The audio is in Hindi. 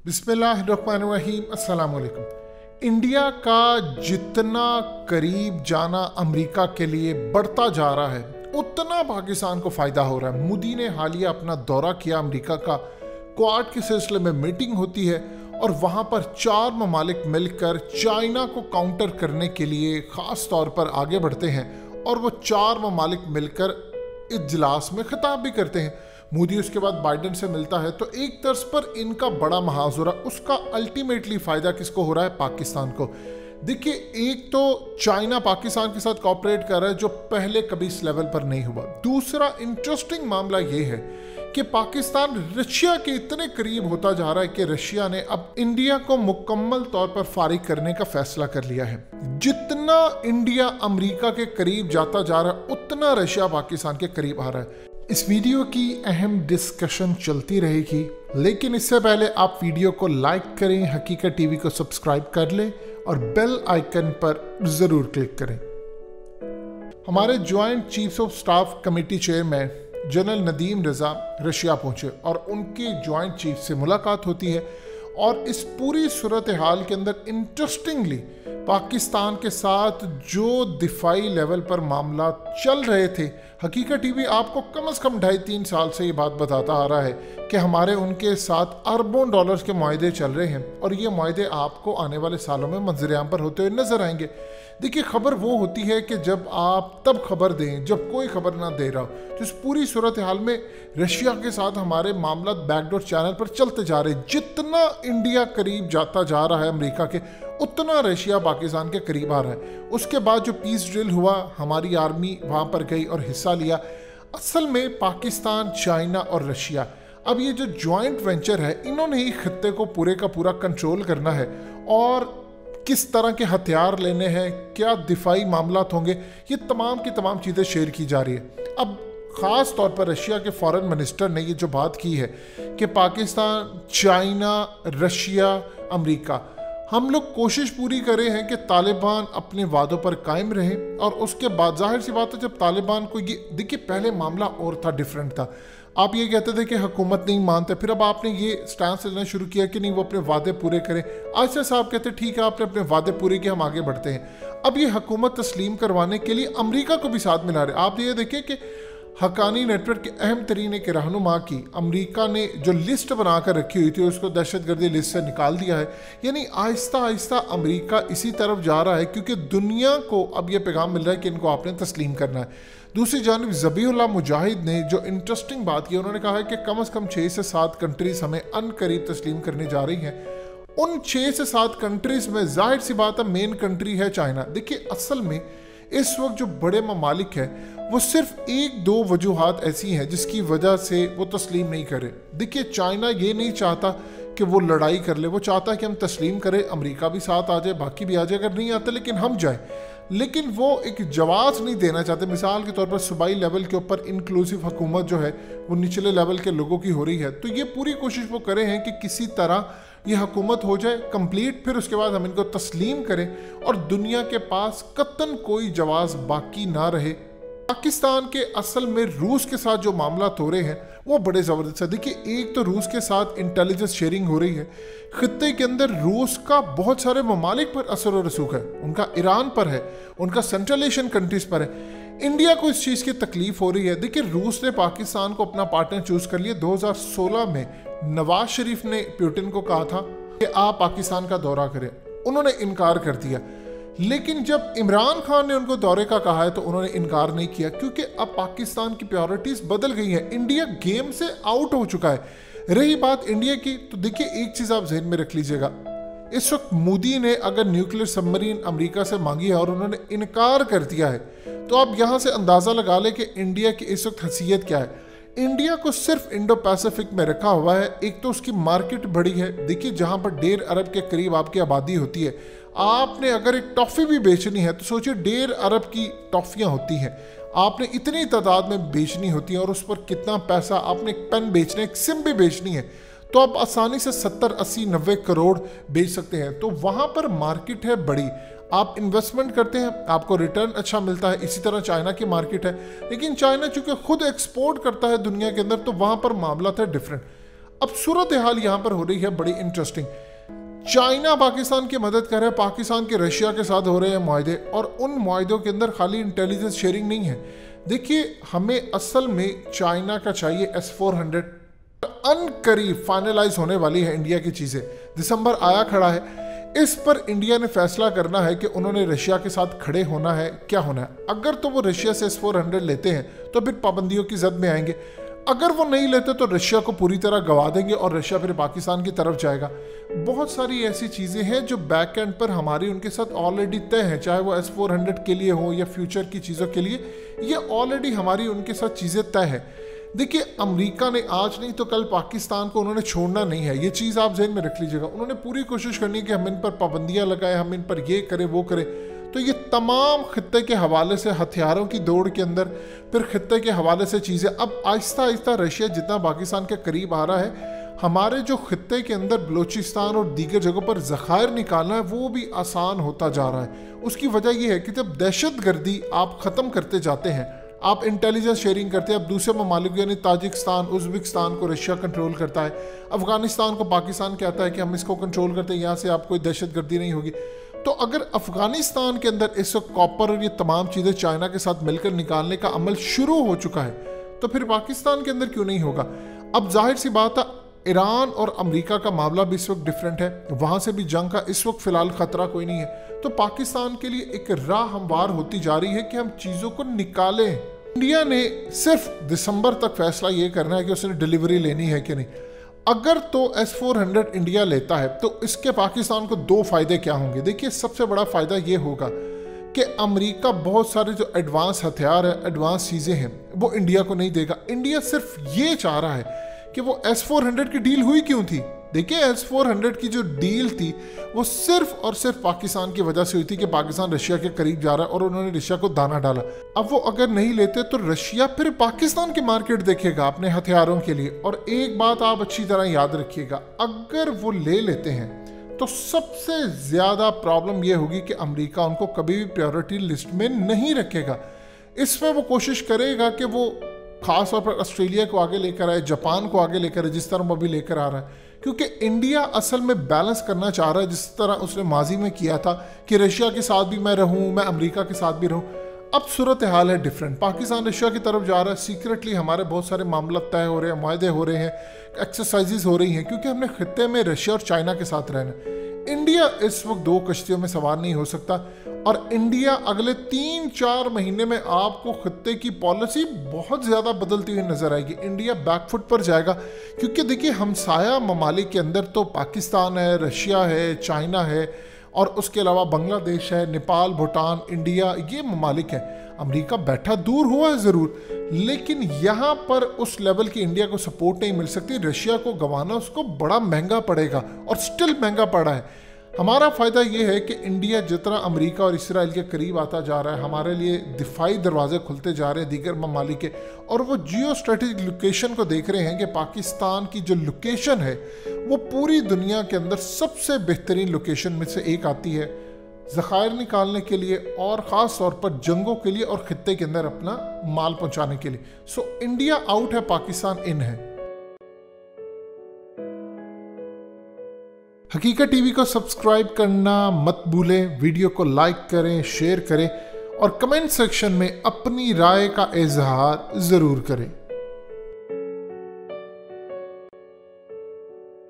बिस्मिल्लाहिर्रहमानिर्रहीम, अस्सलाम वालेकुम। इंडिया का जितना करीब जाना अमेरिका के लिए बढ़ता जा रहा है उतना पाकिस्तान को फ़ायदा हो रहा है। मोदी ने हालिया अपना दौरा किया अमेरिका का, क्वाड के सिलसिले में मीटिंग होती है और वहाँ पर 4 ममालिक मिलकर चाइना को काउंटर करने के लिए ख़ास तौर पर आगे बढ़ते हैं और वो 4 ममालिक मिलकर इजलास में खिताब भी करते हैं। मोदी उसके बाद बाइडेन से मिलता है, तो एक तर्ज पर इनका बड़ा मुहावरा, उसका अल्टीमेटली फ़ायदा किसको हो रहा है? पाकिस्तान को। देखिए, एक तो चाइना पाकिस्तान के साथ कॉपरेट कर रहा है जो पहले कभी इस लेवल पर नहीं हुआ। दूसरा इंटरेस्टिंग मामला ये है कि पाकिस्तान रशिया के इतने करीब होता जा रहा है कि रशिया ने अब इंडिया को मुकम्मल तौर पर फारिग करने का फैसला कर लिया है। जितना इंडिया अमेरिका के करीब जाता जा रहा है उतना रशिया पाकिस्तान के करीब आ रहा है। इस वीडियो की अहम डिस्कशन चलती रहेगी, लेकिन इससे पहले आप वीडियो को लाइक करें, हकीकत टीवी को सब्सक्राइब कर लें और बेल आइकन पर ज़रूर क्लिक करें। हमारे joint chiefs of staff committee chairman general Nadeem Raza Russia पहुंचे और उनके ज्वाइंट चीफ से मुलाकात होती है और इस पूरी सूरत हाल के अंदर इंटरेस्टिंगली पाकिस्तान के साथ जो दिफाई लेवल पर मामला चल रहे थे, हकीकत टीवी आपको कम से कम 2.5-3 साल से ये बात बताता आ रहा है कि हमारे उनके साथ अरबों डॉलर्स के मुआहदे चल रहे हैं और ये मुआहदे आपको आने वाले सालों में मंजर-ए-आम पर होते हुए नजर आएंगे। देखिए, खबर वो होती है कि जब आप तब खबर दें जब कोई खबर ना दे रहा हो। तो इस पूरी सूरत हाल में रशिया के साथ हमारे मामला बैकडोर चैनल पर चलते जा रहे हैं। जितना इंडिया करीब जाता जा रहा है अमेरिका के, उतना रशिया पाकिस्तान के करीब आ रहा है। उसके बाद जो पीस ड्रिल हुआ, हमारी आर्मी वहाँ पर गई और हिस्सा लिया। असल में पाकिस्तान, चाइना और रशिया, अब ये जो जॉइंट वेंचर है, इन्होंने ही खत्ते को पूरे का पूरा कंट्रोल करना है और किस तरह के हथियार लेने हैं, क्या दिफाई मामलात होंगे, ये तमाम की तमाम चीज़ें शेयर की जा रही है। अब ख़ास तौर पर रशिया के फॉरेन मिनिस्टर ने ये जो बात की है कि पाकिस्तान, चाइना, रशिया, अमेरिका, हम लोग कोशिश पूरी करे हैं कि तालिबान अपने वादों पर कायम रहे। और उसके बाद जाहिर सी बात है, जब तालिबान को ये देखिए, पहले मामला और था, डिफरेंट था। आप ये कहते थे कि हुकूमत नहीं मानते, फिर अब आपने ये स्टैंड लेना शुरू किया कि नहीं, वो अपने वादे पूरे करें। आयशा साहब कहते ठीक है, आपने अपने वादे पूरे किए, हम आगे बढ़ते हैं। अब ये हुकूमत तस्लीम करवाने के लिए अमेरिका को भी साथ मिला रहे। आप ये देखिए कि हक्कानी नेटवर्क के अहम तरीन एक रहनुमा की अमेरिका ने जो लिस्ट बनाकर रखी हुई थी उसको दहशतगर्दी लिस्ट से निकाल दिया है। यानी आहिस्ता आहिस्ता अमेरिका इसी तरफ जा रहा है, क्योंकि दुनिया को अब यह पैगाम मिल रहा है कि इनको आपने तस्लीम करना है। दूसरी जानिब ज़बीहुल्लाह मुजाहिद ने जो इंटरेस्टिंग बात की, उन्होंने कहा है कि कम से कम 6 से 7 कंट्रीज हमें अनकरीब तस्लीम करने जा रही हैं। उन 6 से 7 कंट्रीज में जाहिर सी बात है मेन कंट्री है चाइना। देखिए, असल में इस वक्त जो बड़े ममालिक हैं वो सिर्फ 1-2 वजूहात ऐसी हैं जिसकी वजह से वो तस्लीम नहीं करे। देखिए, चाइना ये नहीं चाहता कि वो लड़ाई कर ले, वो चाहता है कि हम तस्लीम करें, अमेरिका भी साथ आ जाए, बाकी भी आ जाए, अगर नहीं आते लेकिन हम जाए। लेकिन वो एक जवाब नहीं देना चाहते। मिसाल के तौर पर सूबाई लेवल के ऊपर इंक्लूसिव हुकूमत जो है वो निचले लेवल के लोगों की हो रही है। तो ये पूरी कोशिश वो करे हैं कि किसी तरह ये हुकूमत हो जाए कंप्लीट, फिर उसके बाद हम इनको तस्लीम करें और दुनिया के पास कतन कोई जवाब बाकी ना रहे। पाकिस्तान के असल में रूस के साथ जो मामला हो रहे हैं वो बड़े ज़बरदस्त है। देखिए, एक तो रूस के साथ इंटेलिजेंस शेयरिंग हो रही है। खित्ते के अंदर रूस का बहुत सारे ममालिक पर असर और रसूख है। उनका ईरान पर है, उनका सेंट्रल एशियन कंट्रीज पर है। इंडिया को इस चीज़ की तकलीफ हो रही है। देखिए, रूस ने पाकिस्तान को अपना पार्टनर चूज कर लिया। 2016 में नवाज शरीफ ने पुतिन को कहा था कि आप पाकिस्तान का दौरा करें, उन्होंने इनकार कर दिया। लेकिन जब इमरान खान ने उनको दौरे का कहा है तो उन्होंने इनकार नहीं किया, क्योंकि अब पाकिस्तान की प्रायोरिटीज बदल गई हैं। इंडिया गेम से आउट हो चुका है। रही बात इंडिया की, तो देखिए एक चीज़ आप जहन में रख लीजिएगा, इस वक्त मोदी ने अगर न्यूक्लियर सबमरीन अमेरिका से मांगी है और उन्होंने इनकार कर दिया है, तो आप यहाँ से अंदाज़ा लगा लें कि इंडिया की इस वक्त हैसियत क्या है। इंडिया को सिर्फ इंडो पैसिफिक में रखा हुआ है। एक तो उसकी मार्केट बड़ी है। देखिए, जहाँ पर 1.5 अरब के करीब आपकी आबादी होती है, आपने अगर एक टॉफ़ी भी बेचनी है तो सोचिए 1.5 अरब की टॉफ़ियाँ होती हैं, आपने इतनी तादाद में बेचनी होती है और उस पर कितना पैसा, आपने एक पेन बेचना, एक सिम भी बेचनी है, तो आप आसानी से 70, 80, 90 करोड़ बेच सकते हैं। तो वहाँ पर मार्केट है बड़ी। आप इन्वेस्टमेंट करते हैं, आपको रिटर्न अच्छा मिलता है। इसी तरह चाइना की मार्केट है, लेकिन चाइना चूंकि खुद एक्सपोर्ट करता है दुनिया के अंदर, तो वहाँ पर मामला था डिफरेंट। अब सूरत हाल यहां पर हो रही है बड़ी इंटरेस्टिंग। चाइना पाकिस्तान की मदद कर रहा है, पाकिस्तान के रशिया के साथ हो रहे हैं मुआहदे, और उन मुआहदों के अंदर खाली इंटेलिजेंस शेयरिंग नहीं है। देखिए, हमें असल में चाइना का चाहिए S-400, अनकरीब फाइनलाइज होने वाली है इंडिया की चीज़ें, दिसंबर आया खड़ा है, इस पर इंडिया ने फैसला करना है कि उन्होंने रशिया के साथ खड़े होना है, क्या होना है। अगर तो वो रशिया से S-400 लेते हैं तो फिर पाबंदियों की जद में आएंगे, अगर वो नहीं लेते तो रशिया को पूरी तरह गवा देंगे और रशिया फिर पाकिस्तान की तरफ जाएगा। बहुत सारी ऐसी चीज़ें हैं जो बैक एंड पर हमारी उनके साथ ऑलरेडी तय हैं, चाहे वो S-400 के लिए हो या फ्यूचर की चीज़ों के लिए, ये ऑलरेडी हमारी उनके साथ चीज़ें तय है। देखिए, अमेरिका ने आज नहीं तो कल पाकिस्तान को उन्होंने छोड़ना नहीं है, ये चीज़ आप जहन में रख लीजिएगा। उन्होंने पूरी कोशिश करनी है कि हम इन पर पाबंदियाँ लगाएं, हम इन पर ये करें वो करें। तो ये तमाम खित्ते के हवाले से हथियारों की दौड़ के अंदर, फिर खित्ते के हवाले से चीज़ें, अब आहिस्ता आहिस्ता रशिया जितना पाकिस्तान के करीब आ रहा है, हमारे जो खित्ते के अंदर बलूचिस्तान और दीगर जगहों पर ज़खायर निकालना है वो भी आसान होता जा रहा है। उसकी वजह यह है कि जब दहशत गर्दी आप ख़त्म करते जाते हैं, आप इंटेलिजेंस शेयरिंग करते हैं, अब दूसरे ममालिक यानी ताजिकिस्तान, उज़्बेकिस्तान को रशिया कंट्रोल करता है, अफ़गानिस्तान को पाकिस्तान कहता है कि हम इसको कंट्रोल करते हैं, यहाँ से आप कोई दहशत गर्दी नहीं होगी। तो अगर अफ़गानिस्तान के अंदर इस वक्त कॉपर और ये तमाम चीज़ें चाइना के साथ मिलकर निकालने का अमल शुरू हो चुका है, तो फिर पाकिस्तान के अंदर क्यों नहीं होगा। अब जाहिर सी बात है, ईरान और अमेरिका का मामला भी इस वक्त डिफरेंट है, वहाँ से भी जंग का इस वक्त फ़िलहाल ख़तरा कोई नहीं है। तो पाकिस्तान के लिए एक राह हमवार होती जा रही है कि हम चीज़ों को निकालें। इंडिया ने सिर्फ दिसंबर तक फैसला ये करना है कि उसने डिलीवरी लेनी है कि नहीं। अगर तो S-400 इंडिया लेता है तो इसके पाकिस्तान को दो फायदे क्या होंगे। देखिए, सबसे बड़ा फायदा ये होगा कि अमेरिका बहुत सारे जो एडवांस हथियार है, एडवांस चीज़ें हैं, वो इंडिया को नहीं देगा। इंडिया सिर्फ ये चाह रहा है कि वो S-400 की डील हुई क्यों थी। देखिए, S-400 की जो डील थी वो सिर्फ और सिर्फ पाकिस्तान की वजह से हुई थी कि पाकिस्तान रशिया के करीब जा रहा है और उन्होंने रशिया को दाना डाला। अब वो अगर नहीं लेते तो रशिया फिर पाकिस्तान की मार्केट देखेगा अपने हथियारों के लिए। और एक बात आप अच्छी तरह याद रखिएगा, अगर वो ले लेते हैं तो सबसे ज़्यादा प्रॉब्लम ये होगी कि अमेरिका उनको कभी भी प्रायोरिटी लिस्ट में नहीं रखेगा। इसमें वो कोशिश करेगा कि वो खास तौर पर ऑस्ट्रेलिया को आगे लेकर आए, जापान को आगे लेकर आए, जिस तरह वो अभी लेकर आ रहा है, क्योंकि इंडिया असल में बैलेंस करना चाह रहा है, जिस तरह उसने माजी में किया था कि रशिया के साथ भी मैं रहूं, मैं अमेरिका के साथ भी रहूं। अब सूरत हाल है डिफरेंट, पाकिस्तान रशिया की तरफ जा रहा है, सीक्रेटली हमारे बहुत सारे मामला तय हो रहे हैं, मुआहदे हो रहे हैं, एक्सरसाइजेज हो रही हैं, क्योंकि हमने खित्ते में रशिया और चाइना के साथ रहना। इंडिया इस वक्त दो कश्तियों में सवार नहीं हो सकता, और इंडिया अगले 3-4 महीने में आपको खित्ते की पॉलिसी बहुत ज़्यादा बदलती हुई नजर आएगी। इंडिया बैकफुट पर जाएगा, क्योंकि देखिए, हमसाया ममालिक के अंदर तो पाकिस्तान है, रशिया है, चाइना है, और उसके अलावा बांग्लादेश है, नेपाल, भूटान, इंडिया, ये ममालिक हैं। अमेरिका बैठा दूर हुआ है ज़रूर, लेकिन यहाँ पर उस लेवल की इंडिया को सपोर्ट नहीं मिल सकती। रशिया को गंवाना उसको बड़ा महंगा पड़ेगा, और स्टिल महंगा पड़ा है। हमारा फ़ायदा ये है कि इंडिया जितना अमेरिका और इसराइल के करीब आता जा रहा है, हमारे लिए दिफाई दरवाजे खुलते जा रहे हैं दीगर ममालिक के, और वो जियो स्ट्रेटेजिक लोकेशन को देख रहे हैं कि पाकिस्तान की जो लोकेशन है वो पूरी दुनिया के अंदर सबसे बेहतरीन लोकेशन में से एक आती है ज़खायर निकालने के लिए, और ख़ास तौर पर जंगों के लिए और खित्ते के अंदर अपना माल पहुंचाने के लिए। सो इंडिया आउट है, पाकिस्तान इन है। हकीकत टीवी को सब्सक्राइब करना मत भूलें, वीडियो को लाइक करें, शेयर करें, और कमेंट सेक्शन में अपनी राय का इजहार ज़रूर करें।